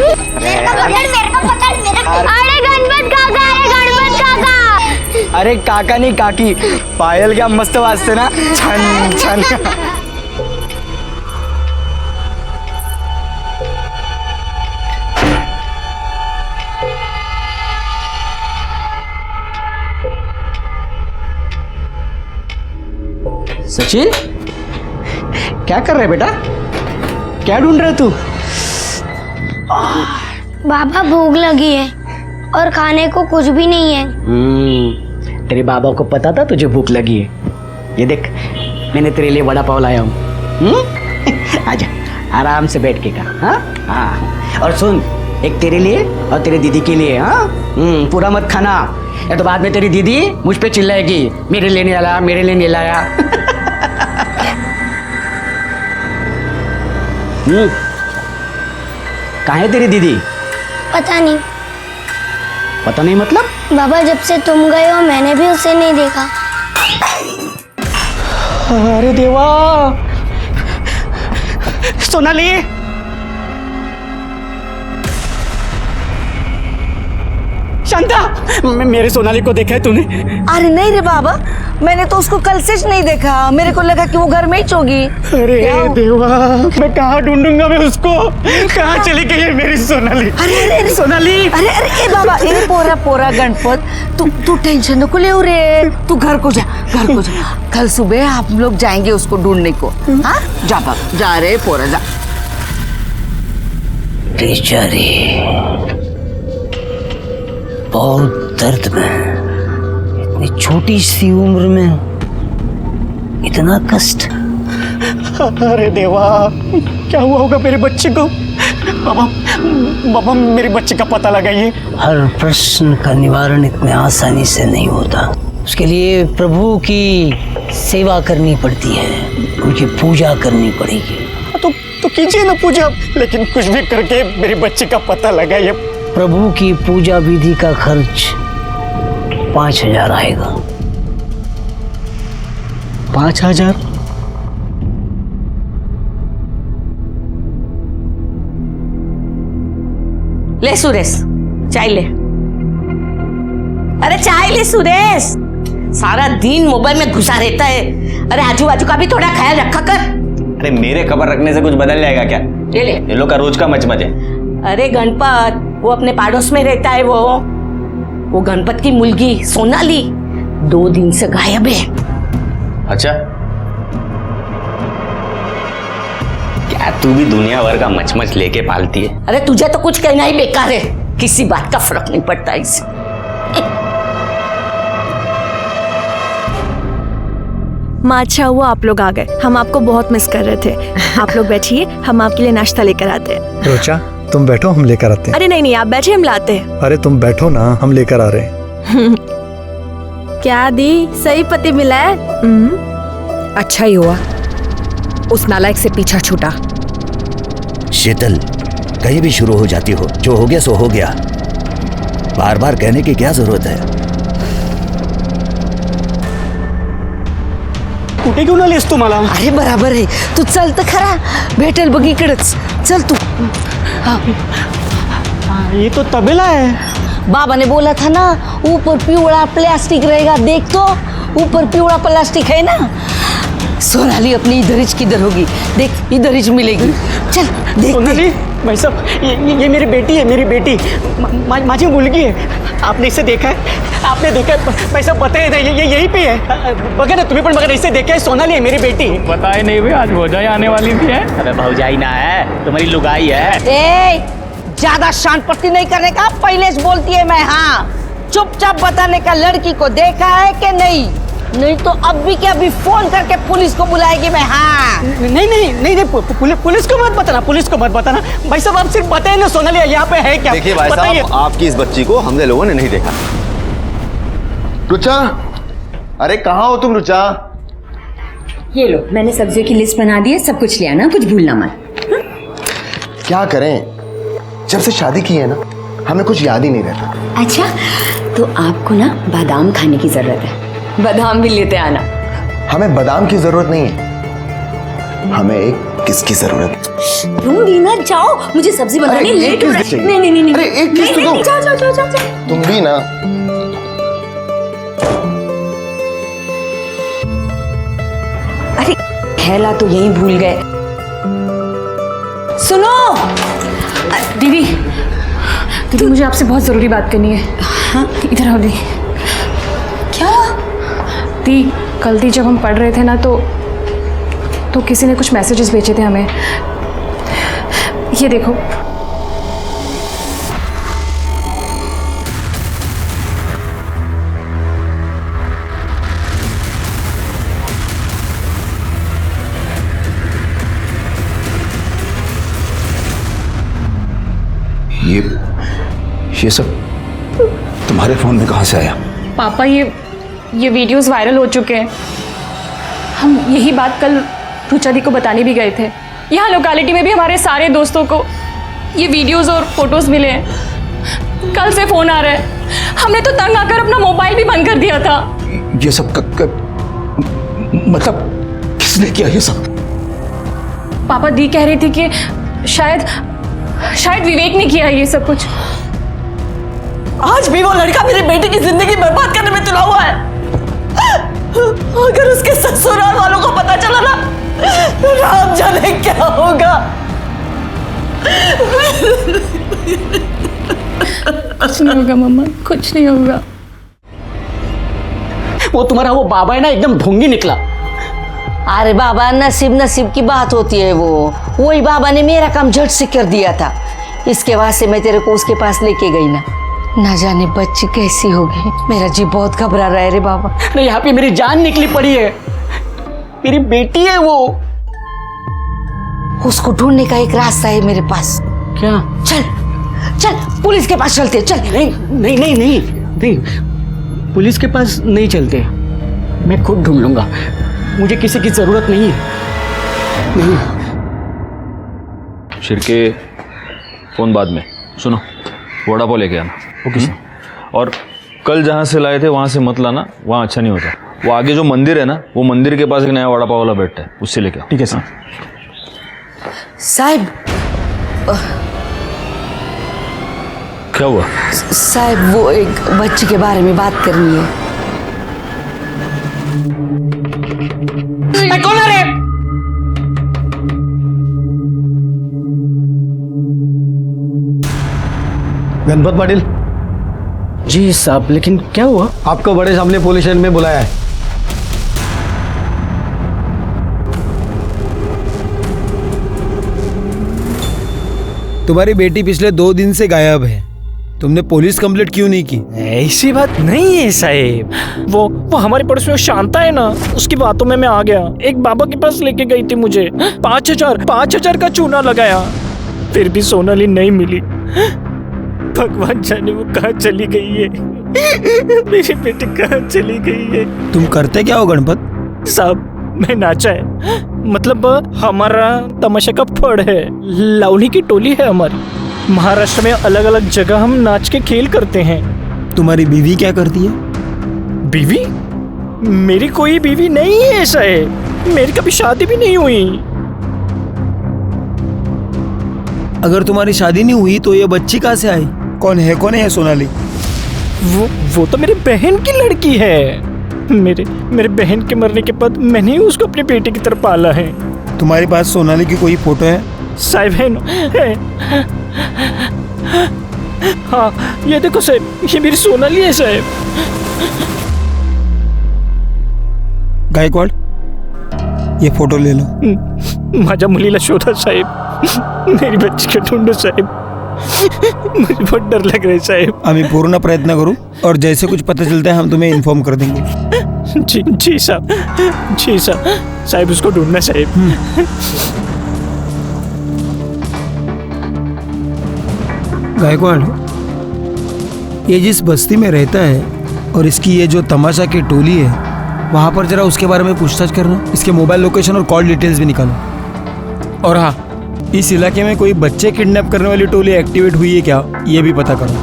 अरे गणपत काका, अरे गणपत काका. अरे काका नाही काकी, पायल क्या मस्त वाजते ना, छान छान. सचिन, क्या कर रहे बेटा? क्या ढूंढ रहे तू? बाबा भूख लगी है और खाने को कुछ भी नहीं है. तेरे बाबा को पता था तुझे भूख लगी है. ये देख, मैंने तेरे लिए वड़ा पाव लाया हूँ. आजा, आराम से बैठ के खा. हाँ हाँ. और सुन, एक तेरे लिए और तेरे दीदी के लिए. हाँ, पूरा मत खाना, या तो बाद में तेरी दीदी मुझ पे चिल्लाएगी, मेरे लिए नहीं लाया, मेरे लिए नहीं लाया. कहाँ है तेरी दीदी? पता नहीं. पता नहीं मतलब? बाबा, जब से तुम गए हो मैंने भी उसे नहीं देखा. अरे देवा, सोनाली. शांता, मेरे सोनाली को देखा है तूने? अरे नहीं रे बाबा, मैंने तो उसको कल से नहीं देखा. मेरे को लगा कि वो घर में ही होगी. अरे देवा, मैं कहाँ ढूंढूंगा मैं उसको? कहाँ चली गई है मेरी सोनाली? अरे सोनाली. अरे बाबा, ए पोरा गणपत, तू टेंशन न ले रे. तू घर को जा. कल सुबह हम लोग जाएंगे उसको ढूंढने को. हाँ, जा बाबा, जा रे पोरा, जा. बेचारी बहुत दर्द में, इतनी छोटी सी उम्र में इतना कष्ट. अरे देवा, क्या हुआ होगा मेरे बच्चे को? बाबा मेरे बच्चे का पता लगाइए. हर प्रश्न का निवारण इतने आसानी से नहीं होता. उसके लिए प्रभु की सेवा करनी पड़ती है, उनकी पूजा करनी पड़ेगी. तो कीजिए ना पूजा, लेकिन कुछ भी करके मेरे बच्चे का पता लगाइए. प्रभु की पूजा विधि का खर्च 5,000 आएगा. 5,000? ले सुरेश, चाय ले. अरे चाय ले सुरेश, सारा दिन मोबाइल में घुसा रहता है. अरे आजू बाजू का भी थोड़ा ख्याल रखा कर. अरे मेरे खबर रखने से कुछ बदल जाएगा क्या? ले ले. ये लोग का रोज का मचमच है. अरे गणपत, वो अपने पाड़ोस में रहता है. वो गणपत की मुलगी सोनाली 2 दिन से गायब है. अच्छा, क्या तू भी दुनिया भर का मचमच लेके पालती है? अरे तुझे तो कुछ कहना ही बेकार है, किसी बात का फर्क नहीं पड़ता इससे. माँ, अच्छा हुआ आप लोग आ गए, हम आपको बहुत मिस कर रहे थे. आप लोग बैठिए, हम आपके लिए नाश्ता लेकर आते हैं. रोचा, तुम बैठो, हम लेकर आते हैं. अरे नहीं, आप बैठिए, हम लाते हैं. अरे तुम बैठो ना, हम लेकर आ रहे हैं. क्या दी, सही पति मिला है. अच्छा ही हुआ, उस नालायक से पीछा छूटा. शीतल, कहीं भी शुरू हो जाती हो, जो हो गया सो हो गया. बार बार कहने की क्या जरूरत है? कुठे घेऊन आलीस तू मला? अरे बराबर आहे, तू चल तर खरा, भेटेल बघ इकडेच. चल तू. ये तो तबेला है. बाबा ने बोला था ना, ऊपर पिवड़ा प्लास्टिक रहेगा. देख तो, ऊपर पिवड़ा प्लास्टिक है ना. सोनाली अपनी इधर ही किधर होगी, देख इधर ही मिलेगी. चल देख. सोनाली, भाई साहब, ये मेरी बेटी है, मेरी बेटी. माझी मुलगी है. आपने इसे देखा है? आपने देखा है? भाई साहब बताए ना, ये यहीं पे है. बघा ना तुम्ही पण बघा, इसे देखा है. सोनाली है मेरी बेटी. बताए नहीं भाई, आज भौजाई आने वाली भी है. अरे भौजाई ना है, तुम्हारी लुगाई है. ए, ज्यादा शान पट्टी नहीं करने का, पहले से बोलती है मैं. हाँ, चुपचाप बताने का लड़की को देखा है कि नहीं, नहीं तो अभी के अभी फोन करके पुलिस को बुलाएगी मैं. हाँ, नहीं, पुलिस को मत बताना, पुलिस को मत बताना. भाई साहब आप सिर्फ बताइए ना सोनाली यहाँ पे है क्या? देखिए भाई साहब, आपकी इस बच्ची को हमने लोगों ने नहीं देखा. रुचा, अरे कहाँ हो तुम रुचा? ये लो, मैंने सब्जियों की लिस्ट बना दी है, सब कुछ ले आना, कुछ भूलना मत. क्या करें, जब से शादी की है ना, हमें कुछ याद ही नहीं रहता. अच्छा, तो आपको ना बादाम खाने की जरूरत है, बादाम भी लेते आना. हमें बादाम की जरूरत नहीं है, हमें एक किसकी जरूरत है. दूंगी ना, जाओ, मुझे सब्जी बनानी अरे, लेट एक हो रहा किस है। चाहिए? नहीं, अरे, एक किस तो नहीं, दो। जाओ जाओ जाओ जाओ जाओ। तुम भी ना। अरे थैला तो यहीं भूल गए। सुनो दीदी, दीदी मुझे आपसे बहुत ज़रूरी बात करनी है। हाँ इधर आओ दी। क्या? दी, कल दी जब हम पढ़ रहे थे ना तो किसी ने कुछ मैसेजेस भेजे थे हमें। ये देखो। ये सब तुम्हारे फोन में कहाँ से आया? पापा ये वीडियोस वायरल हो चुके हैं। हम यही बात कल रुचा दी को बताने भी गए थे। यहाँ लोकेलिटी में भी हमारे सारे दोस्तों को ये वीडियोस और फोटोज मिले हैं। कल से फ़ोन आ रहा है। हमने तो तंग आकर अपना मोबाइल भी बंद कर दिया था। ये सब मतलब किसने किया ये सब? पापा दी कह रही थी कि शायद विवेक ने किया ये सब कुछ। आज भी वो लड़का मेरी बेटी की जिंदगी बर्बाद करने में तुला हुआ है। अगर उसके ससुराल वालों को पता चला ना, राम जाने क्या होगा। कुछ नहीं होगा मम्मा, कुछ नहीं होगा। वो तुम्हारा वो बाबा है ना, एकदम ढोंगी निकला। अरे बाबा, नसीब की बात होती है। वही बाबा ने मेरा काम झट से कर दिया था। इसके बाद से मैं तेरे को उसके पास लेके गई ना जाने बच्ची कैसी होगी। मेरा जी बहुत घबरा रहा है रे बाबा। अरे यहाँ पे मेरी जान निकली पड़ी है। मेरी बेटी है वो। उसको ढूंढने का एक रास्ता है मेरे पास। क्या? चल पुलिस के पास चलते। चल। नहीं, पुलिस के पास नहीं चलते। मैं खुद ढूंढ लूंगा। मुझे किसी की जरूरत नहीं है। नहीं। शिरके, फोन बाद में। सुनो, वड़ा पाव लेके आना। Okay sir. और कल जहाँ से लाए थे वहाँ से मत लाना, वहाँ अच्छा नहीं होता। वो आगे जो मंदिर है ना, वो मंदिर के पास एक नया वड़ा पाव वाला बैठता है, उससे लेके आओ। ठीक है सर। साहब, क्या हुआ? साहब वो एक बच्ची के बारे में बात करनी है। कौन है रे? गणपत पाटिल जी साहब, लेकिन क्या हुआ? आपको बड़े सामने पुलिस स्टेशन में बुलाया है। तुम्हारी बेटी पिछले 2 दिन से गायब है। तुमने पुलिस कंप्लेंट क्यों नहीं की? ऐसी बात नहीं है साहेब। वो हमारे पड़ोस में शांता है ना, उसकी बातों में मैं आ गया। एक बाबा के पास लेके गई थी मुझे। 5,000 का चूना लगाया, फिर भी सोनाली नहीं मिली। भगवान जाने वो कहाँ चली गई है। मेरी बेटी कहाँ चली गई है। तुम करते क्या हो गणपत? साहब मैं नाचा है, मतलब हमारा तमाशा का फड़ है। लावनी की टोली है हमारी। महाराष्ट्र में अलग अलग जगह हम नाच के खेल करते हैं। तुम्हारी बीवी क्या करती है? बीवी? मेरी कोई बीवी नहीं है। ऐसा है, मेरी कभी शादी भी नहीं हुई। अगर तुम्हारी शादी नहीं हुई तो ये बच्ची कहाँ से आई? कौन है सोनाली? वो तो मेरी बहन की लड़की है। मेरे बहन के मरने के बाद मैंने ही उसको अपनी बेटी की तरफ पाला है। तुम्हारे पास सोनाली की कोई फोटो है? साहब है। हाँ ये देखो साहब, ये मेरी सोनाली है साहब। गायकवाड़, ये फोटो ले लो। माझ्या मुलीला शोधा साहेब, मेरी बच्ची को ढूंढो साहेब। मुझे बहुत डर लग रहा है साहेब। हम पूर्ण प्रयत्न करूं और जैसे कुछ पता चलता है हम तुम्हें इन्फॉर्म कर देंगे। जी साहब, साहब उसको ढूंढना साहेब। गायकवाड़, ये जिस बस्ती में रहता है और इसकी ये जो तमाशा की टोली है, वहाँ पर जरा उसके बारे में पूछताछ करना। इसके मोबाइल लोकेशन और कॉल डिटेल्स भी निकालो। और हाँ, इस इलाके में कोई बच्चे किडनैप करने वाली टोली एक्टिवेट हुई है क्या, ये भी पता करो।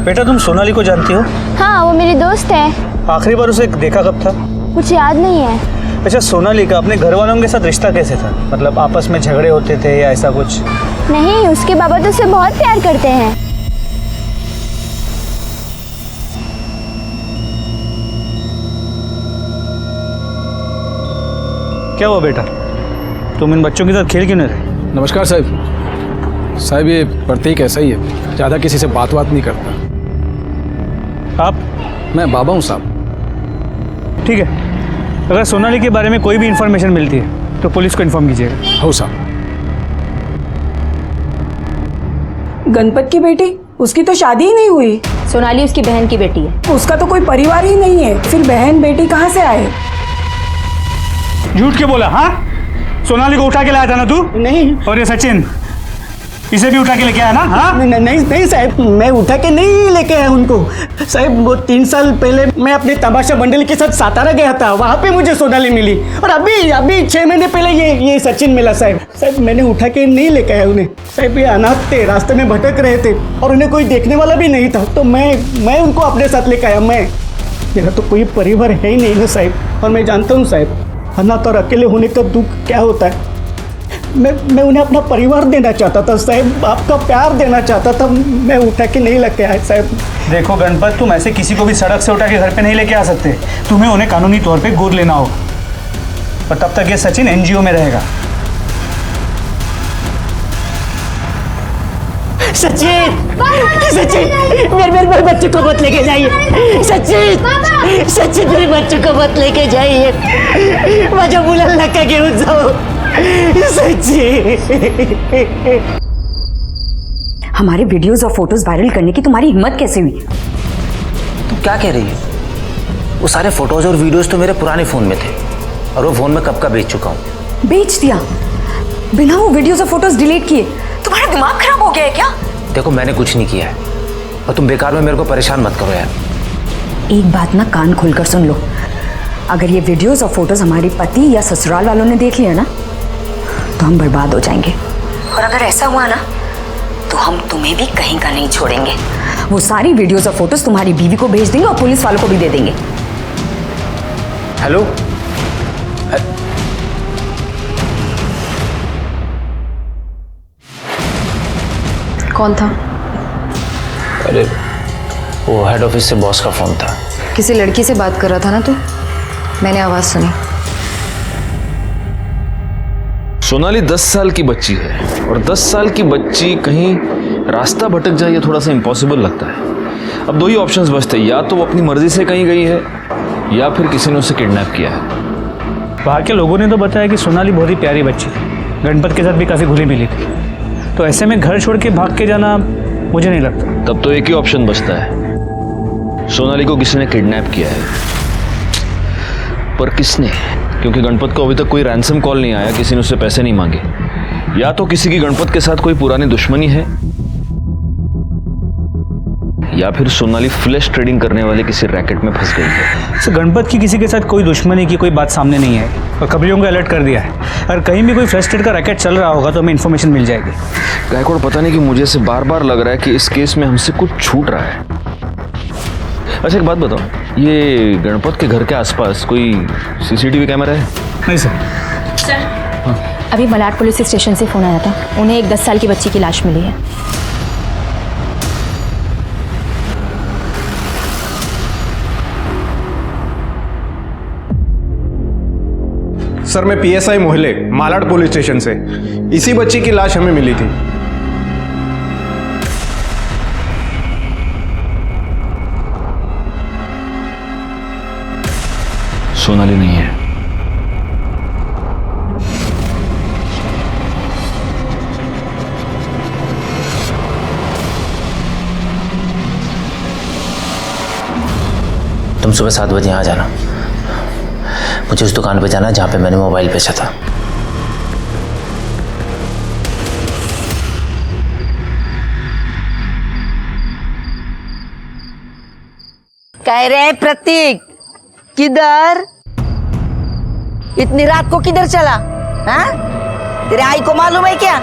बेटा तुम सोनाली को जानती हो? हाँ, वो मेरी दोस्त है। आखिरी बार उसे देखा कब था? मुझे याद नहीं है। अच्छा, सोनाली का अपने घर वालों के साथ रिश्ता कैसे था? मतलब आपस में झगड़े होते थे या ऐसा कुछ? नहीं, उसके बाबा तो उसे बहुत प्यार करते हैं। क्या हुआ बेटा, तुम इन बच्चों के साथ खेल क्यों नहीं रहे? नमस्कार साहब, ये प्रतीक ऐसा ही है, ज़्यादा किसी से बात नहीं करता। आप? मैं बाबा हूँ साहब। ठीक है, अगर सोनाली के बारे में कोई भी इंफॉर्मेशन मिलती है तो पुलिस को इन्फॉर्म कीजिएगा। हो साहब। गणपत की बेटी, उसकी तो शादी ही नहीं हुई। सोनाली उसकी बहन की बेटी है। उसका तो कोई परिवार ही नहीं है, फिर बहन बेटी कहाँ से आए? झूठ क्यों बोला? हाँ, सोनाली को उठा के लाया था ना तू? नहीं। और ये सचिन, इसे भी उठा के लेके आया ना? हाँ? नहीं साहब, मैं उठा के नहीं लेके आया उनको। साहब वो 3 साल पहले मैं अपने तमाशा मंडली के साथ सातारा गया था, वहाँ पे मुझे सोनाली मिली। और अभी 6 महीने पहले ये सचिन मिला साहब। साहब मैंने उठा के नहीं लेके आया उन्हें। साहब ये अनाथ थे, रास्ते में भटक रहे थे और उन्हें कोई देखने वाला भी नहीं था, तो मैं उनको अपने साथ लेके आया। मेरा तो कोई परिवार है ही नहीं ना साहब, और मैं जानता हूँ साहब अनाथ और अकेले होने का दुख क्या होता है। मैं उन्हें अपना परिवार देना चाहता था साहब, आपका प्यार देना चाहता था। मैं उठा के नहीं लेके आया साहब। देखो गणपत, तुम ऐसे किसी को भी सड़क से उठा के घर पे नहीं लेके आ सकते। तुम्हें उन्हें कानूनी तौर पे गोद लेना होगा, और तब तक ये सचिन एनजीओ में रहेगा। सचिन मेरे बच्चे को मत लेके जाइए। सचिन मेरे बच्चे को मत लेके जाइए। माझ्या मुलाला नका घेऊन जाओ सचिन। हमारे वीडियोस और फोटोज वायरल करने की तुम्हारी हिम्मत कैसे हुई? तुम क्या कह रही है? वो सारे फोटोज और वीडियोस तो मेरे पुराने फोन में थे, और वो फोन में कब का बेच चुका हूँ। बेच दिया बिना वो वीडियोस और फोटोज डिलीट किए? तुम्हारा दिमाग खराब हो गया है क्या? देखो मैंने कुछ नहीं किया है, और तुम बेकार में मेरे को परेशान मत करो यार। एक बात ना कान खोलकर सुन लो, अगर ये वीडियोस और फोटोज हमारे पति या ससुराल वालों ने देख लिया ना तो हम बर्बाद हो जाएंगे, और अगर ऐसा हुआ ना तो हम तुम्हें भी कहीं का नहीं छोड़ेंगे। वो सारी वीडियोस और फोटोज तुम्हारी बीवी को भेज देंगे और पुलिस वालों को भी दे देंगे। हेलो, कौन था? अरे वो हेड ऑफिस से बॉस का फोन था। किसी लड़की से बात कर रहा था ना तू? मैंने आवाज सुनी। सोनाली 10 साल की बच्ची है, और 10 साल की बच्ची कहीं रास्ता भटक जाए ये थोड़ा सा इम्पॉसिबल लगता है। अब 2 ही ऑप्शंस बचते हैं, या तो वो अपनी मर्जी से कहीं गई है या फिर किसी ने उसे किडनैप किया है। वहाँ के लोगों ने तो बताया कि सोनाली बहुत ही प्यारी बच्ची थी, गणपत के साथ भी काफ़ी घुली मिली थी, तो ऐसे में घर छोड़ के भाग के जाना मुझे नहीं लगता। तब तो एक ही ऑप्शन बचता है, सोनाली को किसी ने किडनैप किया है। पर किसने? क्योंकि गणपत को अभी तक कोई रैंसम कॉल नहीं आया, किसी ने उससे पैसे नहीं मांगे। या तो किसी की गणपत के साथ कोई पुरानी दुश्मनी है, या फिर सोनाली फ्लैश ट्रेडिंग करने वाले किसी रैकेट में फंस गई है। तो गणपत की किसी के साथ कोई दुश्मनी की कोई बात सामने नहीं है, और कबलियों को अलर्ट कर दिया है। अगर कहीं भी कोई फ्लैश ट्रेड का रैकेट चल रहा होगा तो हमें इन्फॉर्मेशन मिल जाएगी। गायकवाड़, पता नहीं कि मुझे से बार बार लग रहा है कि इस केस में हमसे कुछ छूट रहा है। अच्छा एक बात बताओ, ये गणपत के घर के आसपास कोई सीसीटीवी कैमरा है? नहीं सर। अभी मलाड पुलिस स्टेशन से फोन आया था, उन्हें एक 10 साल की बच्ची की लाश मिली है। सर मैं PSI मोहल्ले मालाड पुलिस स्टेशन से, इसी बच्ची की लाश हमें मिली थी। सोनाली नहीं है। तुम सुबह 7 बजे यहाँ जाना, मुझे उस दुकान पे जाना जहाँ पे मैंने मोबाइल बेचा था। कह रहे हैं प्रतीक, किधर? इतनी रात को किधर चला? हाँ? तेरे आई को मालूम है क्या?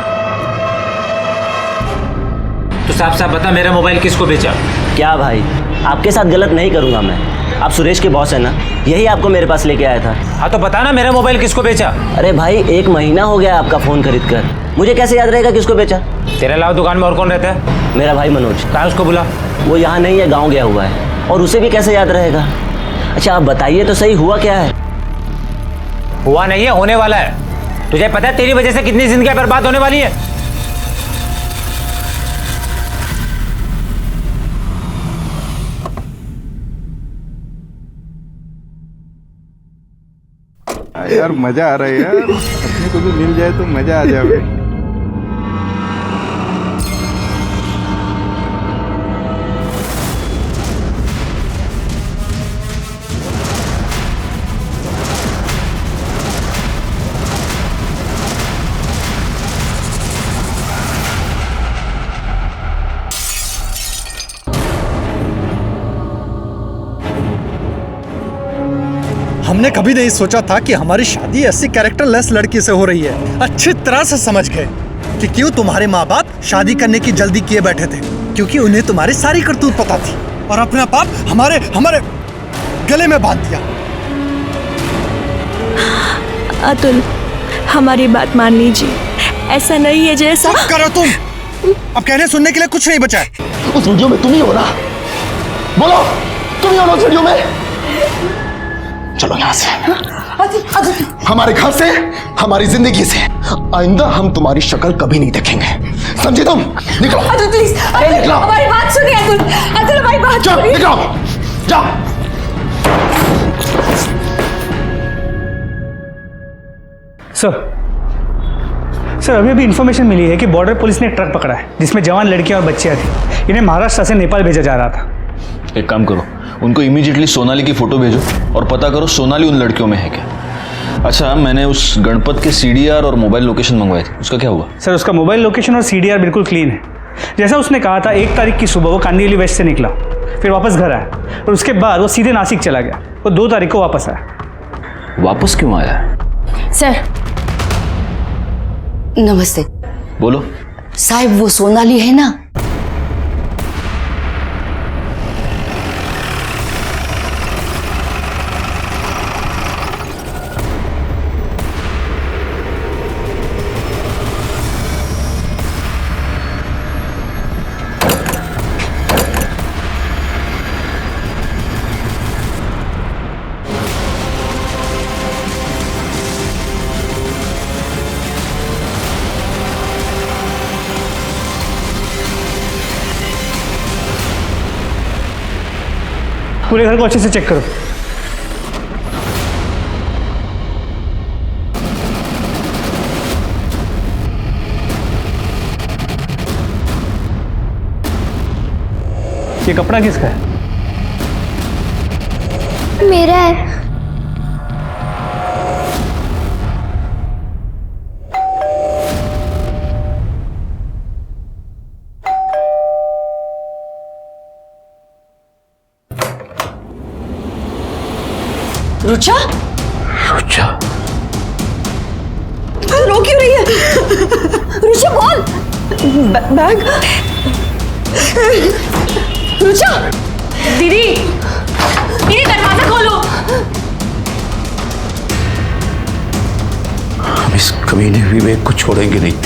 तो साफ साफ बता, मेरा मोबाइल किसको बेचा? क्या भाई, आपके साथ गलत नहीं करूंगा मैं। आप सुरेश के बॉस है ना, यही आपको मेरे पास लेके आया था। हाँ तो बता ना मेरा मोबाइल किसको बेचा। अरे भाई 1 महीना हो गया आपका फोन खरीद कर, मुझे कैसे याद रहेगा किसको बेचा। तेरे अलावा दुकान में और कौन रहता है? मेरा भाई मनोज। कहाँ उसको बुला। वो यहाँ नहीं है, गाँव गया हुआ है, और उसे भी कैसे याद रहेगा। अच्छा आप बताइए तो सही, हुआ क्या है? हुआ नहीं है, होने वाला है। तुझे पता है तेरी वजह से कितनी जिंदगियां बर्बाद होने वाली है। यार मजा आ रहा है यार, अपने को भी मिल जाए तो मजा आ जाए। हमने कभी नहीं सोचा था कि हमारी शादी ऐसी कैरेक्टरलेस लड़की से हो रही है। अच्छी तरह से समझ गए कि क्यों तुम्हारे माँ बाप शादी करने की जल्दी किए बैठे थे, क्योंकि उन्हें तुम्हारी सारी करतूत पता थी और अपना पाप हमारे हमारे गले में बांध दिया। अतुल, हमारी बात मान लीजिए, ऐसा नहीं है जैसा। चुप करो तुम, अब कहने सुनने के लिए कुछ नहीं बचा है। उस वीडियो में तुम ही हो ना, बोलो तुम ही हो ना उस वीडियो में। चलो यहाँ से, हमारे घर से, हमारी जिंदगी से। आइंदा हम तुम्हारी शक्ल कभी नहीं देखेंगे, समझे तुम? निकलो अतुल प्लीज, निकलो। हमारी बात सुनिए अतुल, अतुल हमारी बात सुनिए। निकलो, जाओ। सर अभी अभी इन्फॉर्मेशन मिली है कि बॉर्डर पुलिस ने एक ट्रक पकड़ा है जिसमें जवान लड़कियां और बच्चियां थी। इन्हें महाराष्ट्र से नेपाल भेजा जा रहा था। एक काम करो, उनको इमीडिएटली सोनाली की फोटो भेजो और पता करो सोनाली उन लड़कियों में है क्या। अच्छा, मैंने उस गणपत के CDR और मोबाइल लोकेशन मंगवाए थे, उसका क्या हुआ? सर उसका मोबाइल लोकेशन और CDR बिल्कुल क्लीन है। जैसा उसने कहा था 1 तारीख की सुबह वो कांदिवली वेस्ट से निकला, फिर वापस घर आया और उसके बाद वो सीधे नासिक चला गया। वो 2 तारीख को वापस आया। वापस क्यों आया? सर नमस्ते। बोलो। साहब वो सोनाली है ना, पूरे घर को अच्छे से चेक करो। ये कपड़ा किसका है? मेरा है। रुचा? रुचा? रो क्यों रही है? रुचा बोल। बैग। रुचा! दीदी, दीदी दरवाजा खोलो। हम इस कमीने विवेक को छोड़ेंगे नहीं,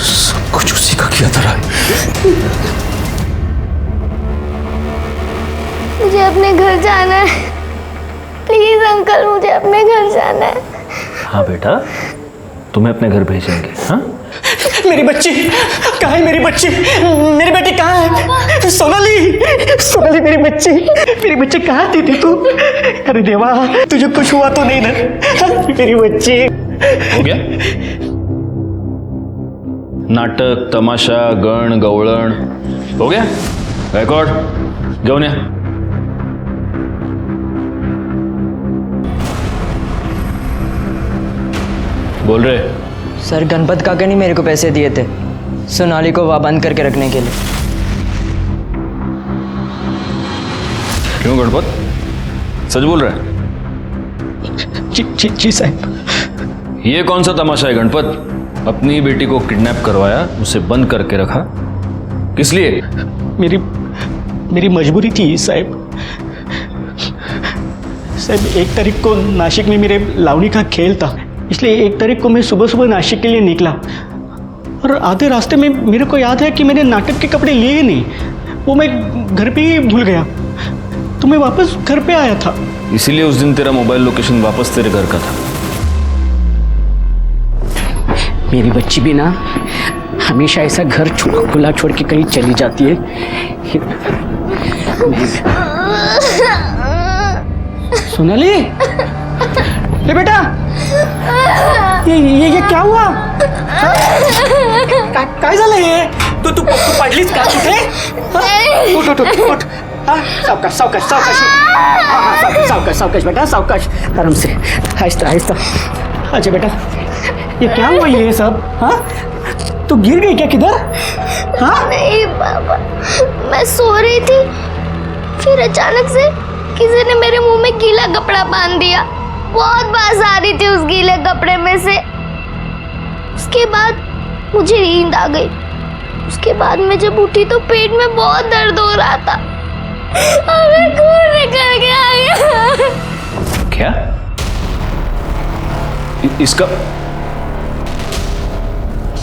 सब कुछ उसी का किया धरा है। मुझे अपने घर जाना है, प्लीज अंकल, मुझे अपने घर जाना है। हाँ बेटा, तुम्हें अपने घर भेजेंगे। हाँ, मेरी बच्ची कहाँ है? मेरी बच्ची, मेरी बेटी कहाँ है? सोनाली, सोनाली मेरी बच्ची कहाँ थी तू? अरे देवा, तुझे कुछ हुआ तो नहीं ना? मेरी बच्ची। हो गया नाटक, तमाशा, गण गवळण हो गया। गायकवाड घेऊन या। बोल रहे सर, गणपत काका ने मेरे को पैसे दिए थे सोनाली को वहाँ बंद करके रखने के लिए। क्यों गणपत, सच बोल रहा है? जी साहब। ये कौन सा तमाशा है गणपत? अपनी बेटी को किडनैप करवाया, उसे बंद करके रखा, किस लिए? मेरी मजबूरी थी साहब। साहब 1 तारीख को नासिक में मेरे लावणी का खेल था, इसलिए 1 तारीख को मैं सुबह सुबह नासिक के लिए निकला और आधे रास्ते में मेरे को याद है कि मैंने नाटक के कपड़े लिए नहीं, वो मैं घर पे ही भूल गया, तो मैं वापस घर पे आया था। इसीलिए उस दिन तेरा मोबाइल लोकेशन वापस तेरे घर का था। मेरी बच्ची भी ना हमेशा ऐसा घर खुला छोड़ के कहीं चली जाती है। सोनाली, ये बेटा, ये क्या हुआ? काय झालं हे? तू पडलीस का कुठे? उठ सावकाश बेटा, सावकाश, आराम से, आहिस्ता। अच्छा बेटा, ये क्या हुआ ये सब? हाँ, तू गिर गई क्या किधर? हाँ? नहीं बाबा, मैं सो रही थी, फिर अचानक से किसी ने मेरे मुंह में गीला कपड़ा बांध दिया। बहुत बास आ रही थी उस गीले कपड़े में से। उसके बाद मुझे नींद आ गई। उसके बाद मैं जब उठी तो पेट में बहुत दर्द हो रहा था और मैं खून निकल के आ गया। क्या?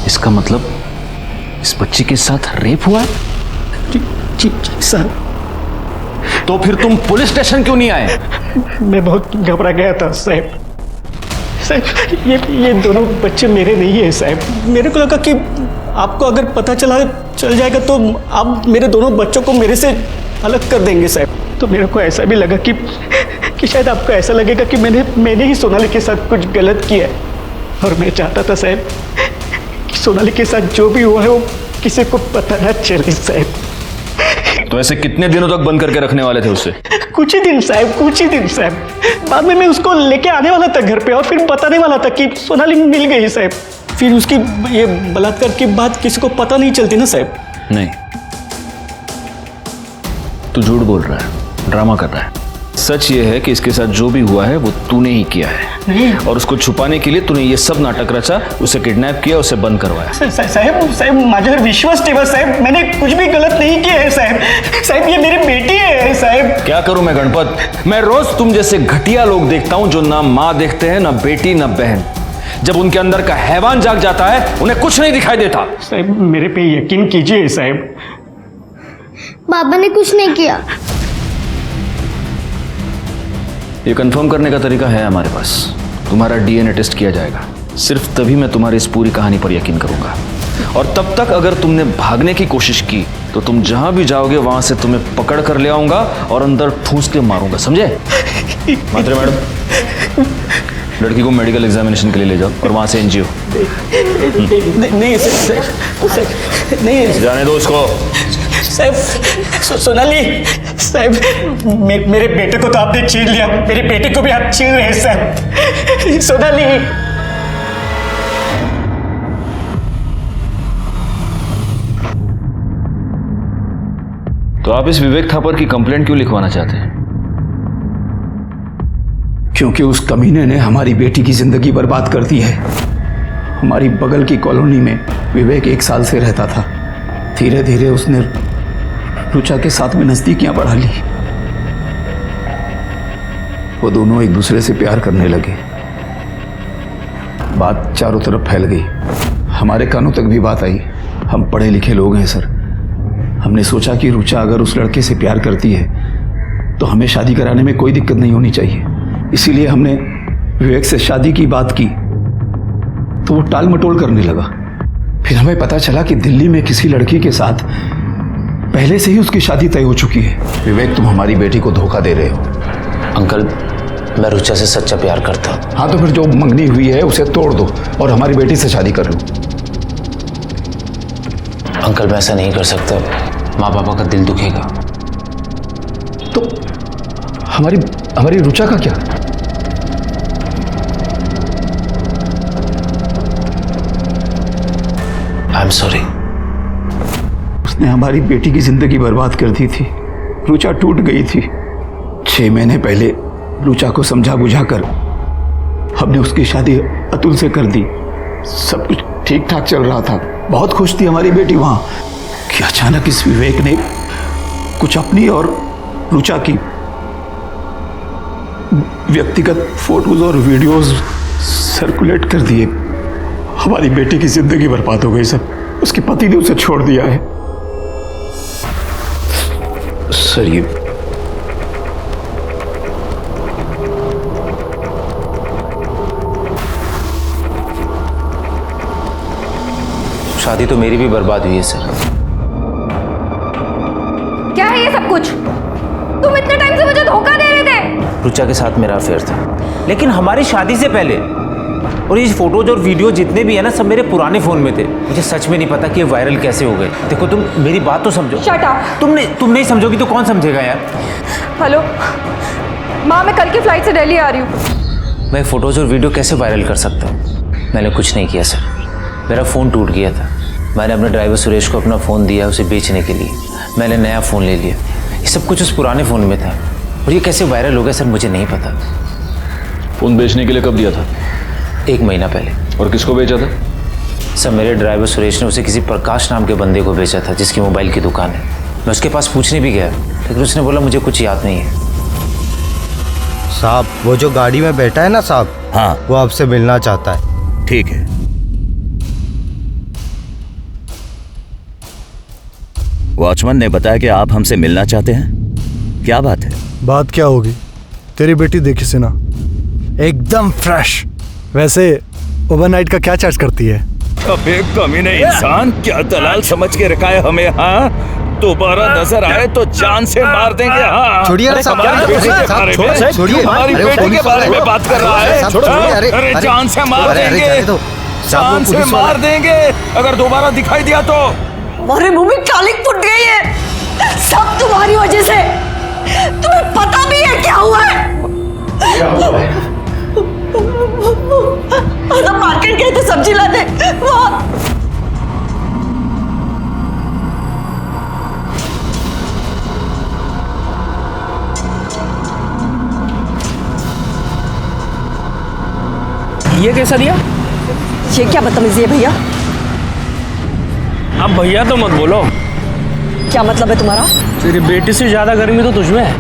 इसका मतलब इस बच्ची के साथ रेप हुआ है? जी सर। तो फिर तुम पुलिस स्टेशन क्यों नहीं आए? मैं बहुत घबरा गया था साहब। ये दोनों बच्चे मेरे नहीं है साहब। मेरे को लगा कि आपको अगर पता चल जाएगा तो आप मेरे दोनों बच्चों को मेरे से अलग कर देंगे साहब। तो मेरे को ऐसा भी लगा कि शायद आपको ऐसा लगेगा कि मैंने ही सोनाली के साथ कुछ गलत किया है, और मैं चाहता था साहब कि सोनाली के साथ जो भी हुआ है वो किसी को पता ना चले साहब। तो ऐसे कितने दिनों तक बंद करके रखने वाले थे उसे? कुछ ही दिन साहब। बाद में मैं उसको लेके आने वाला था घर पे और फिर बताने वाला था कि सोनाली मिल गई साहब। फिर उसकी ये बलात्कार की बात किसी को पता नहीं चलती ना साहब। नहीं, तू झूठ बोल रहा है, ड्रामा कर रहा है। सच ये है कि इसके साथ जो भी हुआ है वो तूने ही किया है, और उसको छुपाने के लिए तूने ये सब नाटक रचा, उसे किडनैप किया, उसे बंद करवाया। साहब माझ्यावर विश्वास ठेवा साहब, मैंने कुछ भी गलत नहीं किया है साहब। ये मेरी बेटी है साहब। क्या करूं मैं गणपत? मैं रोज तुम जैसे घटिया लोग देखता हूं जो ना माँ देखते हैं, ना बेटी, ना बहन। जब उनके अंदर का हैवान जाग जाता है उन्हें कुछ नहीं दिखाई देता। साहब मेरे पे यकीन कीजिए साहब। बाबा ने कुछ नहीं किया। ये कंफर्म करने का तरीका है हमारे पास। तुम्हारा डीएनए टेस्ट किया जाएगा, सिर्फ तभी मैं तुम्हारी इस पूरी कहानी पर यकीन करूंगा। और तब तक अगर तुमने भागने की कोशिश की तो तुम जहां भी जाओगे वहां से तुम्हें पकड़ कर ले आऊंगा और अंदर ठूंस के मारूंगा, समझे? मात्रे मैडम, लड़की को मेडिकल एग्जामिनेशन के लिए ले जाओ और वहां से एनजीओ। नहीं जाने दो उसको। साहब सोनाली साहब, मेरे बेटे को तो आपने छीन लिया, मेरी बेटी को भी आप छीन रहे हैं साहब। सोनाली, तो आप इस विवेक थापर की कंप्लेंट क्यों लिखवाना चाहते हैं? क्योंकि उस कमीने ने हमारी बेटी की जिंदगी बर्बाद कर दी है। हमारी बगल की कॉलोनी में विवेक 1 साल से रहता था। धीरे धीरे उसने रुचा के साथ में नजदीकियां बढ़ा ली। वो दोनों एक दूसरे से प्यार करने लगे। बात चारों तरफ फैल गई, हमारे कानों तक भी बात आई। हम पढ़े लिखे लोग हैं सर। हमने सोचा कि रुचा अगर उस लड़के से प्यार करती है तो हमें शादी कराने में कोई दिक्कत नहीं होनी चाहिए। इसीलिए हमने विवेक से शादी की बात की तो वो टाल मटोल करने लगा। फिर हमें पता चला कि दिल्ली में किसी लड़की के साथ पहले से ही उसकी शादी तय हो चुकी है। विवेक, तुम हमारी बेटी को धोखा दे रहे हो। अंकल, मैं रुचा से सच्चा प्यार करता हूँ। हाँ, तो फिर जो मंगनी हुई है उसे तोड़ दो और हमारी बेटी से शादी कर लो। अंकल, मैं ऐसा नहीं कर सकता, माँ पापा का दिल दुखेगा। तो हमारी रुचा का क्या? I am sorry. उसने हमारी बेटी की जिंदगी बर्बाद कर दी थी। रुचा टूट गई थी। 6 महीने पहले रुचा को समझा बुझाकर हमने उसकी शादी अतुल से कर दी। सब कुछ ठीक ठाक चल रहा था, बहुत खुश थी हमारी बेटी वहां कि अचानक इस विवेक ने कुछ अपनी और रुचा की व्यक्तिगत फोटोज और वीडियोस सर्कुलेट कर दिए। हमारी बेटी की जिंदगी बर्बाद हो गई सर। उसके पति ने उसे छोड़ दिया है सर। ये शादी तो मेरी भी बर्बाद हुई है सर। क्या है ये सब कुछ? तुम इतने टाइम से मुझे धोखा दे रहे थे। रुचा के साथ मेरा अफेयर था, लेकिन हमारी शादी से पहले। और ये फोटोज और वीडियो जितने भी है ना, सब मेरे पुराने फोन में थे। मुझे सच में नहीं पता कि ये वायरल कैसे हो गए। देखो तुम मेरी बात तो समझो। Shut up. तुम नहीं समझोगी तो कौन समझेगा यार। हेलो माँ, मैं कल की फ्लाइट से दिल्ली आ रही हूँ। मैं फोटोज और वीडियो कैसे वायरल कर सकता हूँ? मैंने कुछ नहीं किया सर। मेरा फ़ोन टूट गया था। मैंने अपने ड्राइवर सुरेश को अपना फ़ोन दिया उसे बेचने के लिए। मैंने नया फ़ोन ले लिया। ये सब कुछ उस पुराने फ़ोन में था। और ये कैसे वायरल हो गया सर, मुझे नहीं पता। फ़ोन बेचने के लिए कब दिया था? 1 महीना पहले। और किसको बेचा था? सर मेरे ड्राइवर सुरेश ने उसे किसी प्रकाश नाम के बंदे को बेचा था, जिसकी मोबाइल की दुकान है। मैं उसके पास पूछने भी गया, लेकिन उसने बोला मुझे कुछ याद नहीं है। साहब, वो जो गाड़ी में बैठा है ना साहब, हाँ, वो आपसे मिलना चाहता है। ठीक है। वॉचमैन ने बताया कि आप हमसे मिलना चाहते हैं। क्या बात है? बात क्या होगी? तेरी बेटी देखी से ना, एकदम फ्रेश। वैसे ओवरनाइट का क्या चार्ज करती है? अबे कमीने इंसान, क्या दलाल समझ के रखा है हमें? हाँ, दोबारा नजर आए तो जान से मार देंगे। हाँ, छोड़िए ना साहब, हमारी बेटी के बारे में, छोड़िए, हमारी बेटी के बारे में बात कर रहा है। अरे जान से मार देंगे, जान से मार देंगे अगर दोबारा दिखाई दिया तो। हमारे मुंह में कालिक फुट गई है, सब तुम्हारी वजह से। तुम्हें पता भी है क्या हुआ है? हम मार्केट गए थे सब्जी लाने, वहाँ ये कैसा दिया? ये क्या बदतमीजी है भैया? अब भैया तो मत बोलो। क्या मतलब है तुम्हारा? तेरी बेटी से ज्यादा गर्मी तो तुझमें है।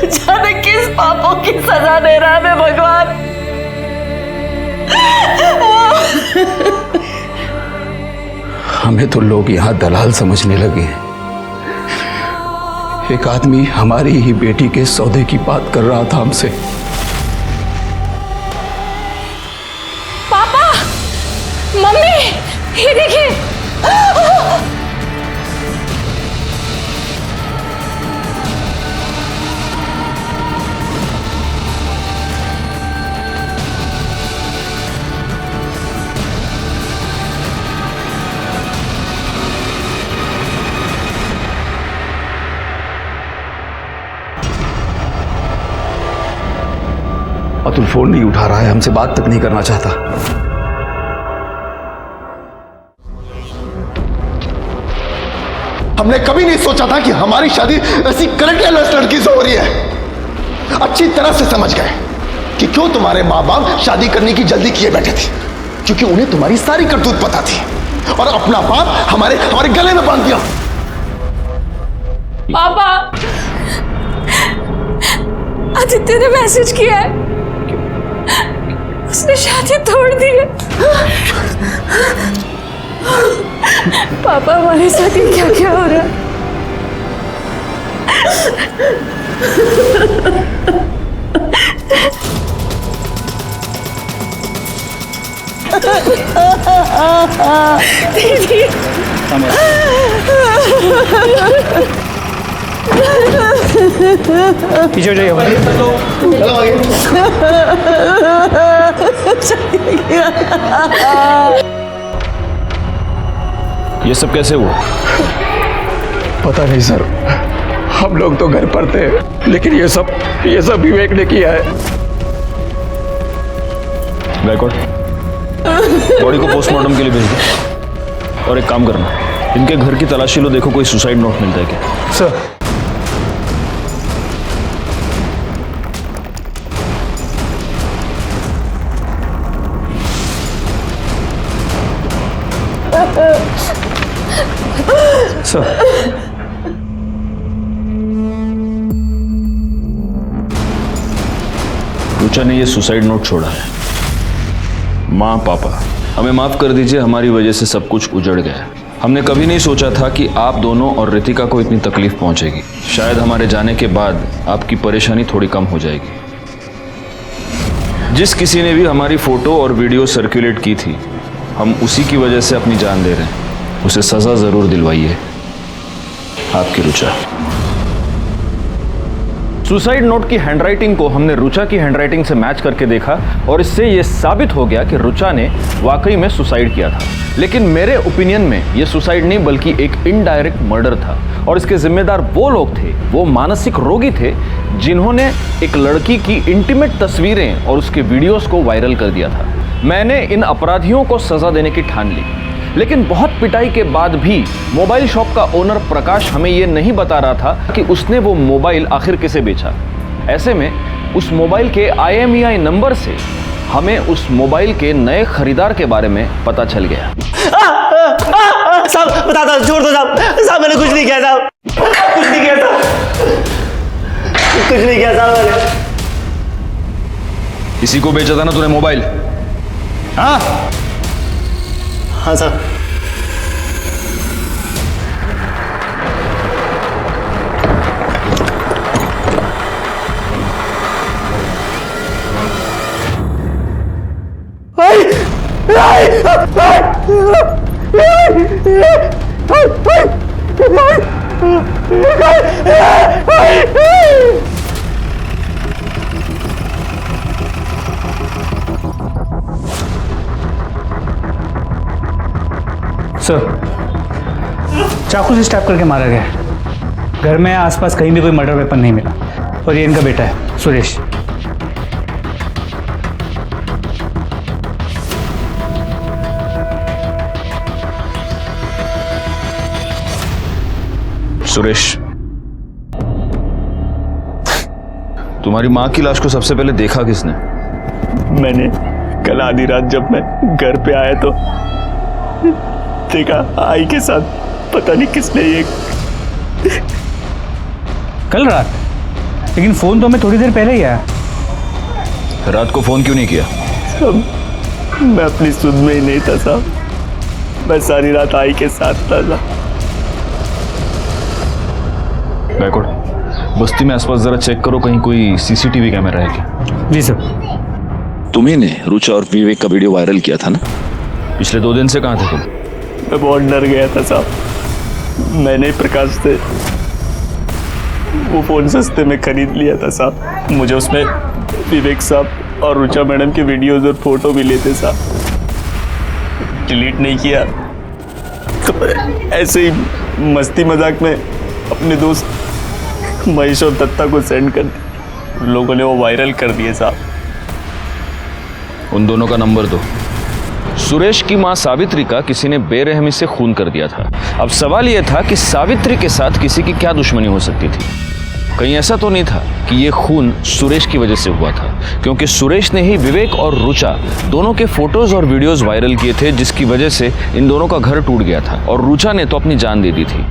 जाने किस पापों की सजा दे रहा है मैं भगवान। हमें तो लोग यहाँ दलाल समझने लगे हैं। एक आदमी हमारी ही बेटी के सौदे की बात कर रहा था हमसे। पापा, मम्मी, ये देखिए। अतुल फोन नहीं उठा रहा है, हमसे बात तक नहीं करना चाहता। हमने कभी नहीं सोचा था कि हमारी शादी ऐसी करेक्टरलेस लड़की से हो रही है। अच्छी तरह से समझ गए कि क्यों तुम्हारे माँ बाप शादी करने की जल्दी किए बैठे थे, क्योंकि उन्हें तुम्हारी सारी करतूत पता थी और अपना बाप हमारे गले में बांध दिया। पापा, आदित्य ने मैसेज किया है, उसने शादी तोड़ दी है। पापा, हमारे साथ ये क्या क्या हो रहा है? दीदी, पीछे हो जाइए। ये सब कैसे हुआ? पता नहीं सर, हम लोग तो घर पर थे, लेकिन ये सब विवेक ने किया है। गायकवाड़, बॉडी को पोस्टमार्टम के लिए भेज दो। और एक काम करना, इनके घर की तलाशी लो, देखो कोई सुसाइड नोट मिलता है क्या। सर, सर रुचा ने ये सुसाइड नोट छोड़ा है। माँ पापा, हमें माफ कर दीजिए, हमारी वजह से सब कुछ उजड़ गया। हमने कभी नहीं सोचा था कि आप दोनों और रितिका को इतनी तकलीफ पहुंचेगी। शायद हमारे जाने के बाद आपकी परेशानी थोड़ी कम हो जाएगी। जिस किसी ने भी हमारी फोटो और वीडियो सर्कुलेट की थी, हम उसी की वजह से अपनी जान दे रहे हैं। उसे सजा जरूर दिलवाइए। आपकी रुचा। सुसाइड नोट की हैंडराइटिंग को हमने रुचा की हैंडराइटिंग से मैच करके देखा और इससे यह साबित हो गया कि रुचा ने वाकई में सुसाइड किया था। लेकिन मेरे ओपिनियन में यह सुसाइड नहीं बल्कि एक इनडायरेक्ट मर्डर था और इसके जिम्मेदार वो लोग थे, वो मानसिक रोगी थे जिन्होंने एक लड़की की इंटीमेट तस्वीरें और उसके वीडियोस को वायरल कर दिया था। मैंने इन अपराधियों को सजा देने की ठान ली, लेकिन बहुत पिटाई के बाद भी मोबाइल शॉप का ओनर प्रकाश हमें यह नहीं बता रहा था कि उसने वो मोबाइल आखिर किसे बेचा। ऐसे में उस मोबाइल के IMEI नंबर से हमें उस मोबाइल के नए खरीदार के बारे में पता चल गया। साहब बता दो, छोड़ दो साहब। साहब मैंने कुछ नहीं किया साहब, कुछ नहीं किया साहब, कुछ नहीं किया साहब मैंने। इसी को बेचा था ना तूने मोबाइल? हाँ हाँ साहब। सर, चाकू से स्टैप करके मारा गया। घर में आसपास कहीं भी कोई मर्डर वेपन नहीं मिला और ये इनका बेटा है सुरेश। सुरेश, तुम्हारी माँ की लाश को सबसे पहले देखा किसने? मैंने कल आधी रात जब मैं घर पे आया तो देखा आई के साथ, पता नहीं किसने ये। कल रात? लेकिन फोन तो हमें थोड़ी देर पहले ही आया। रात को फोन क्यों नहीं किया? मैं अपनी सुध में ही नहीं था साहब। मैं सारी रात आई के साथ था। बैकवर्ड, बस्ती में आसपास जरा चेक करो, कहीं कोई CCTV कैमरा है क्या? जी सर। तुम्ही ने रुचा और विवेक का वीडियो वायरल किया था ना? पिछले 2 दिन से कहाँ थे तुम? मैं बहुत डर गया था साहब। मैंने प्रकाश से वो फोन सस्ते में खरीद लिया था साहब। मुझे उसमें विवेक साहब और रुचा मैडम के वीडियोस और फोटो भी लेते साहब। डिलीट नहीं किया तो ऐसे ही मस्ती मजाक में अपने दोस्त महेश और दत्ता को सेंड कर दिया। लोगों ने वो वायरल कर दिए साहब। उन दोनों का नंबर दो। सुरेश की मां सावित्री का किसी ने बेरहमी से खून कर दिया था। अब सवाल यह था कि सावित्री के साथ किसी की क्या दुश्मनी हो सकती थी? कहीं ऐसा तो नहीं था कि यह खून सुरेश की वजह से हुआ था, क्योंकि सुरेश ने ही विवेक और रुचा दोनों के फोटोज और वीडियोस वायरल किए थे, जिसकी वजह से इन दोनों का घर टूट गया था और रुचा ने तो अपनी जान दे दी थी।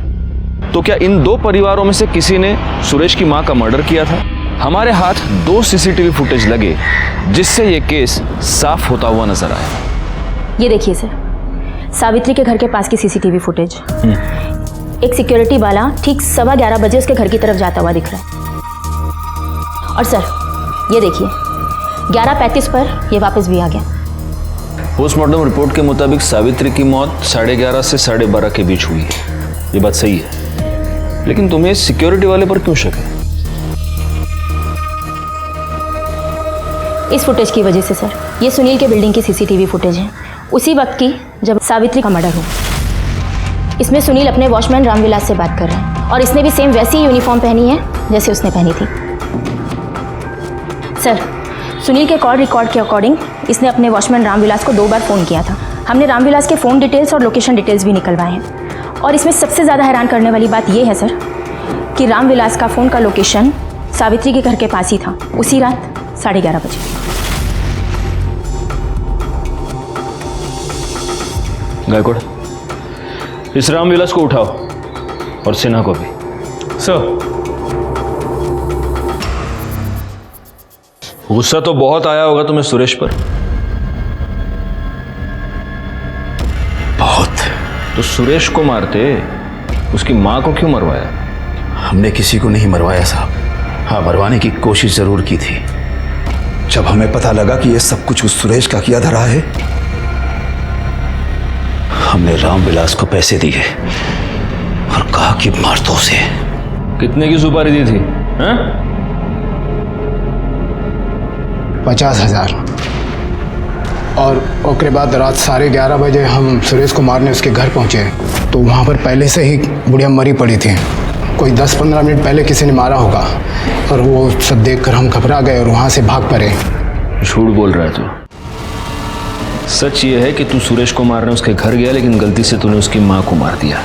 तो क्या इन 2 परिवारों में से किसी ने सुरेश की मां का मर्डर किया था? हमारे हाथ 2 CCTV फुटेज लगे, जिससे यह केस साफ होता हुआ नजर आया। ये देखिए सर, सावित्री के घर के पास की CCTV फुटेज। एक सिक्योरिटी वाला ठीक 11:15 बजे उसके घर की तरफ जाता हुआ दिख रहा है। और सर ये देखिए, 11:35 पर ये वापस भी आ गया। पोस्टमार्टम रिपोर्ट के मुताबिक सावित्री की मौत 11:30 से 12:30 के बीच हुई है। ये बात सही है, लेकिन तुम्हें सिक्योरिटी वाले पर क्यों शक है? इस फुटेज की वजह से सर, ये सुनील के बिल्डिंग की CCTV फुटेज है, उसी वक्त की जब सावित्री का मर्डर हुआ। इसमें सुनील अपने वॉचमैन रामविलास से बात कर रहे हैं और इसने भी सेम वैसी यूनिफॉर्म पहनी है जैसे उसने पहनी थी। सर, सुनील के कॉल रिकॉर्ड के अकॉर्डिंग इसने अपने वॉचमैन रामविलास को 2 बार फ़ोन किया था। हमने रामविलास के फ़ोन डिटेल्स और लोकेशन डिटेल्स भी निकलवाए हैं। और इसमें सबसे ज़्यादा हैरान करने वाली बात यह है सर कि रामविलास का फ़ोन का लोकेशन सावित्री के घर के पास ही था, उसी रात 11:30 बजे। गायकवाड़, इस रामविलास को उठाओ और सिन्हा को भी। सर। गुस्सा तो बहुत आया होगा तुम्हें सुरेश पर। बहुत। तो सुरेश को मारते उसकी मां को क्यों मरवाया? हमने किसी को नहीं मरवाया साहब। हाँ, मरवाने की कोशिश जरूर की थी। जब हमें पता लगा कि यह सब कुछ उस सुरेश का किया धरा है, हमने रामविलास को पैसे दिए और कहा कि मार दो उसे। कितने की सुपारी दी थी? हाँ? 50,000। और उसके बाद रात 11:30 बजे हम सुरेश को मारने उसके घर पहुंचे तो वहां पर पहले से ही बुढ़िया मरी पड़ी थी। कोई 10-15 मिनट पहले किसी ने मारा होगा और वो सब देखकर हम घबरा गए और वहां से भाग पड़े। झूठ बोल रहा है तू। सच ये है कि तू सुरेश को मारने उसके घर गया, लेकिन गलती से तूने उसकी माँ को मार दिया।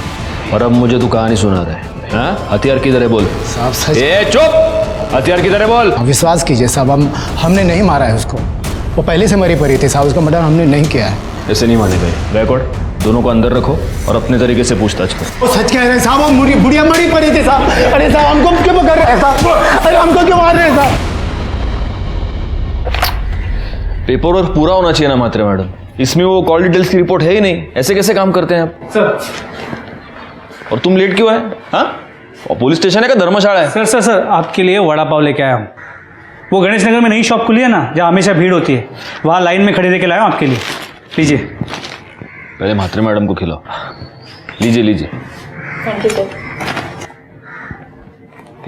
और अब मुझे तू कहानी सुना रहा है। हाँ? हथियार किधर है बोल। साहब सच। ए चुप! हथियार किधर है बोल। विश्वास कीजिए साहब, हमने नहीं मारा है उसको। वो पहले से मरी पड़ी थी साहब, उसका मर्डर हमने नहीं किया है। ऐसे नहीं माने गए। गायकवाड़, दोनों को अंदर रखो और अपने तरीके से पूछताछ करो। वो सच कह रहे हैं साहब, वो बुढ़िया मरी पड़ी थी साहब। अरे साहब हमको क्यों पकड़ रहे हैं साहब? अरे हमको क्यों मार रहे हैं साहब? पेपर वर्क पूरा होना चाहिए ना मात्रा मैडम। इसमें वो कॉल डिटेल्स की रिपोर्ट है ही नहीं। ऐसे कैसे काम करते हैं आप? सर। और तुम लेट क्यों है? हाँ? और पुलिस स्टेशन है का धर्मशाला है? सर सर सर, आपके लिए वड़ा पाव लेके आया हूँ। वो गणेश नगर में नई शॉप खुली है ना, जहाँ हमेशा भीड़ होती है, वहाँ लाइन में खड़े देके लाया हूँ आपके लिए। लीजिए। पहले मात्रे मैडम को खिलाओ। लीजिए लीजिए। Thank you sir.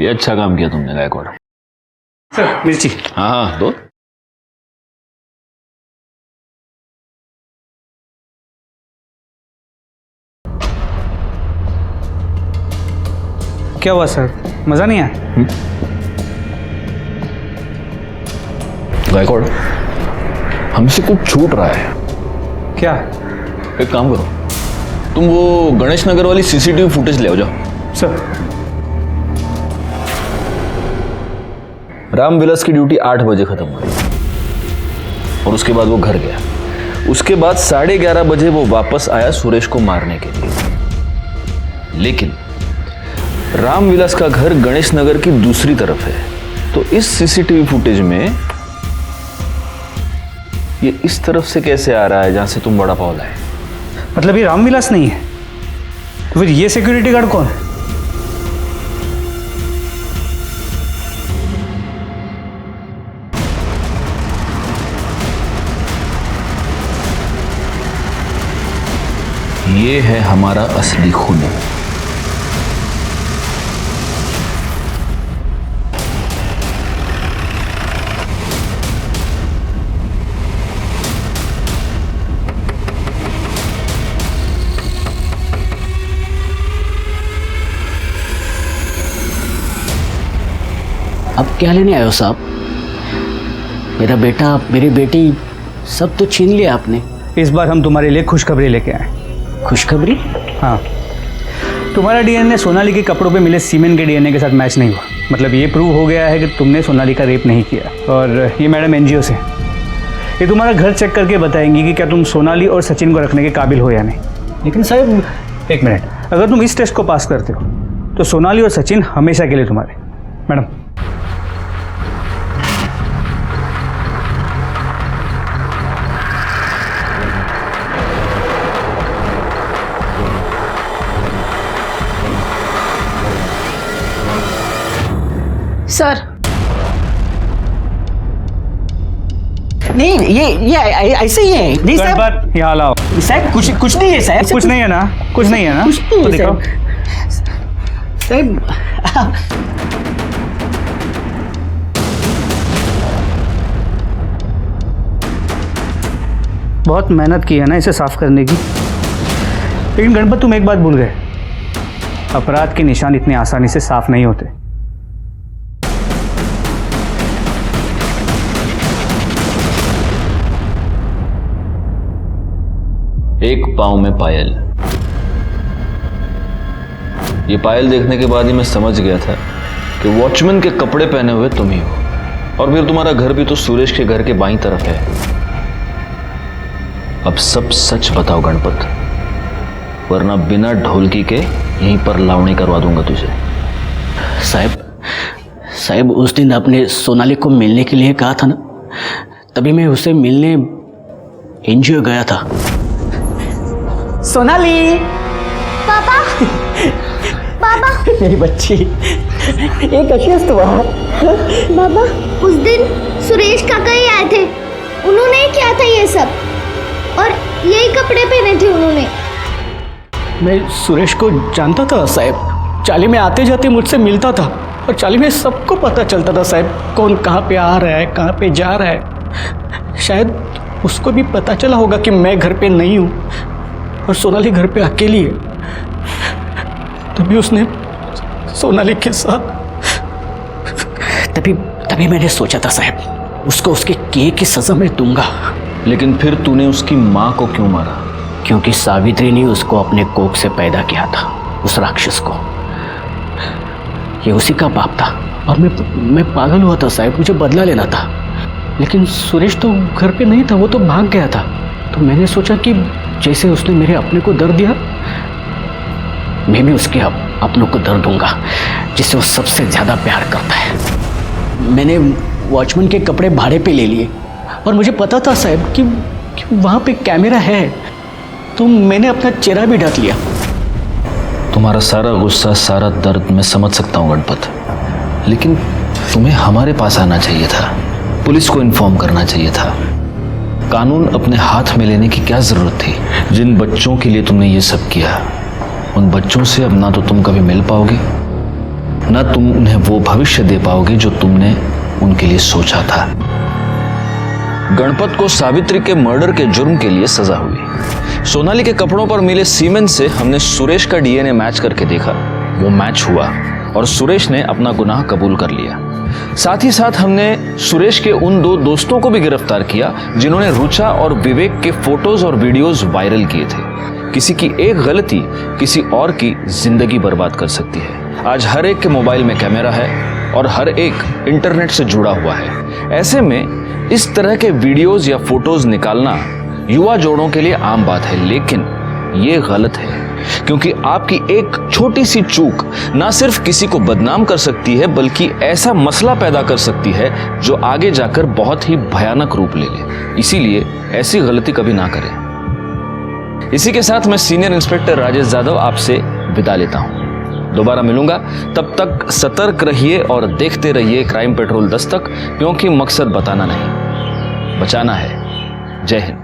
ये अच्छा काम किया तुमने गायकवाड़। सर मिर्ची। हाँ हाँ दो। क्या हुआ सर, मज़ा नहीं आया? गायकवाड़, हमसे कुछ छूट रहा है। क्या? एक काम करो, तुम वो गणेश नगर वाली सीसीटीवी फुटेज ले आओ जाओ। सर। रामविलास की ड्यूटी 8 बजे खत्म हुई और उसके बाद वो घर गया। उसके बाद 11:30 बजे वो वापस आया सुरेश को मारने के लिए। लेकिन रामविलास का घर गणेश नगर की दूसरी तरफ है, तो इस सीसीटीवी फुटेज में ये इस तरफ से कैसे आ रहा है जहां से तुम वड़ा पाव लाए? मतलब ये रामविलास नहीं है, तो फिर ये सिक्योरिटी गार्ड कौन है? ये है हमारा असली खून। अब क्या लेने आए हो साहब? मेरा बेटा, मेरी बेटी, सब तो छीन लिया आपने। इस बार हम तुम्हारे लिए खुशखबरी लेके आए। खुशखबरी? हाँ, तुम्हारा डीएनए सोनाली के कपड़ों पे मिले सीमेन के डीएनए के साथ मैच नहीं हुआ। मतलब ये प्रूव हो गया है कि तुमने सोनाली का रेप नहीं किया। और ये मैडम एनजीओ से, ये तुम्हारा घर चेक करके बताएंगी कि क्या तुम सोनाली और सचिन को रखने के काबिल हो या नहीं। लेकिन साहब एक मिनट, अगर तुम इस टेस्ट को पास करते हो तो सोनाली और सचिन हमेशा के लिए तुम्हारे। Madam sir. नहीं, ये ऐसे ही है। नहीं साहब, गणपत यहाँ लाओ। साहब कुछ नहीं है साहब। कुछ नहीं है ना? कुछ नहीं है ना? कुछ नहीं तो है दिखाओ। साहब। बहुत मेहनत की है ना इसे साफ करने की। लेकिन गणपत तुम एक बात भूल गए, अपराध के निशान इतने आसानी से साफ नहीं होते। एक पांव में पायल। ये पायल देखने के बाद ही मैं समझ गया था कि वॉचमैन के कपड़े पहने हुए तुम ही हो। और फिर तुम्हारा घर भी तो सुरेश के घर के बाईं तरफ है। अब सब सच बताओ गणपत, वो वरना बिना ढोलकी के यहीं पर लावणी करवा दूंगा तुझे। साहब उस दिन आपने सोनाली को मिलने के लिए कहा था ना, तभी मैं उसे मिलने एनजीओ गया था। सोनाली, पापा पापा मेरी बच्ची, ये कशी आहेस तू? बाबा उस दिन सुरेश काका ही आए थे, उन्होंने ही किया था ये सब और यही कपड़े पहने थे उन्होंने। मैं सुरेश को जानता था साहब, चाली में आते जाते मुझसे मिलता था और चाली में सबको पता चलता था साहब, कौन कहाँ पे आ रहा है, कहाँ पे जा रहा है। शायद उसको भी पता चला होगा कि मैं घर पे नहीं हूँ और सोनाली घर पे अकेली है, तभी उसने सोनाली के साथ तभी मैंने सोचा था साहब, उसको उसके किए की सजा मैं दूंगा। लेकिन फिर तूने उसकी माँ को क्यों मारा? क्योंकि सावित्री ने उसको अपने कोख से पैदा किया था, उस राक्षस को। ये उसी का बाप था और मैं पागल हुआ था साहब, मुझे बदला लेना था। लेकिन सुरेश तो घर पे नहीं था, वो तो भाग गया था। तो मैंने सोचा कि जैसे उसने मेरे अपने को दर्द दिया, मैं भी उसके अपनों को दर्द दूंगा जिससे वो सबसे ज़्यादा प्यार करता है। मैंने वॉचमैन के कपड़े भाड़े पे ले लिए और मुझे पता था साहब कि वहाँ पे कैमरा है, तो मैंने अपना चेहरा भी ढक लिया। तुम्हारा सारा गुस्सा, सारा दर्द मैं समझ सकता हूँ गणपत, लेकिन तुम्हें हमारे पास आना चाहिए था, पुलिस को इन्फॉर्म करना चाहिए था। कानून अपने हाथ में लेने की क्या जरूरत थी? जिन बच्चों के लिए तुमने ये सब किया, उन बच्चों से अब ना तो तुम कभी मिल पाओगे, ना तुम उन्हें वो भविष्य दे पाओगे जो तुमने उनके लिए सोचा था। गणपत को सावित्री के मर्डर के जुर्म के लिए सजा हुई। सोनाली के कपड़ों पर मिले सीमेंट से हमने सुरेश का डीएनए मैच करके देखा, वो मैच हुआ और सुरेश ने अपना गुनाह कबूल कर लिया। साथ ही साथ हमने सुरेश के उन 2 दोस्तों को भी गिरफ्तार किया जिन्होंने रुचा और विवेक के फोटोज और वीडियोज वायरल किए थे। किसी की एक गलती किसी और की जिंदगी बर्बाद कर सकती है। आज हर एक के मोबाइल में कैमरा है और हर एक इंटरनेट से जुड़ा हुआ है। ऐसे में इस तरह के वीडियोज या फोटोज निकालना युवा जोड़ों के लिए आम बात है, लेकिन ये गलत है क्योंकि आपकी एक छोटी सी चूक ना सिर्फ किसी को बदनाम कर सकती है बल्कि ऐसा मसला पैदा कर सकती है जो आगे जाकर बहुत ही भयानक रूप ले ले। इसीलिए ऐसी गलती कभी ना करें। इसी के साथ मैं सीनियर इंस्पेक्टर राजेश यादव आपसे विदा लेता हूं। दोबारा मिलूंगा, तब तक सतर्क रहिए और देखते रहिए क्राइम पेट्रोल दस्तक, क्योंकि मकसद बताना नहीं, बचाना है। जय हिंद।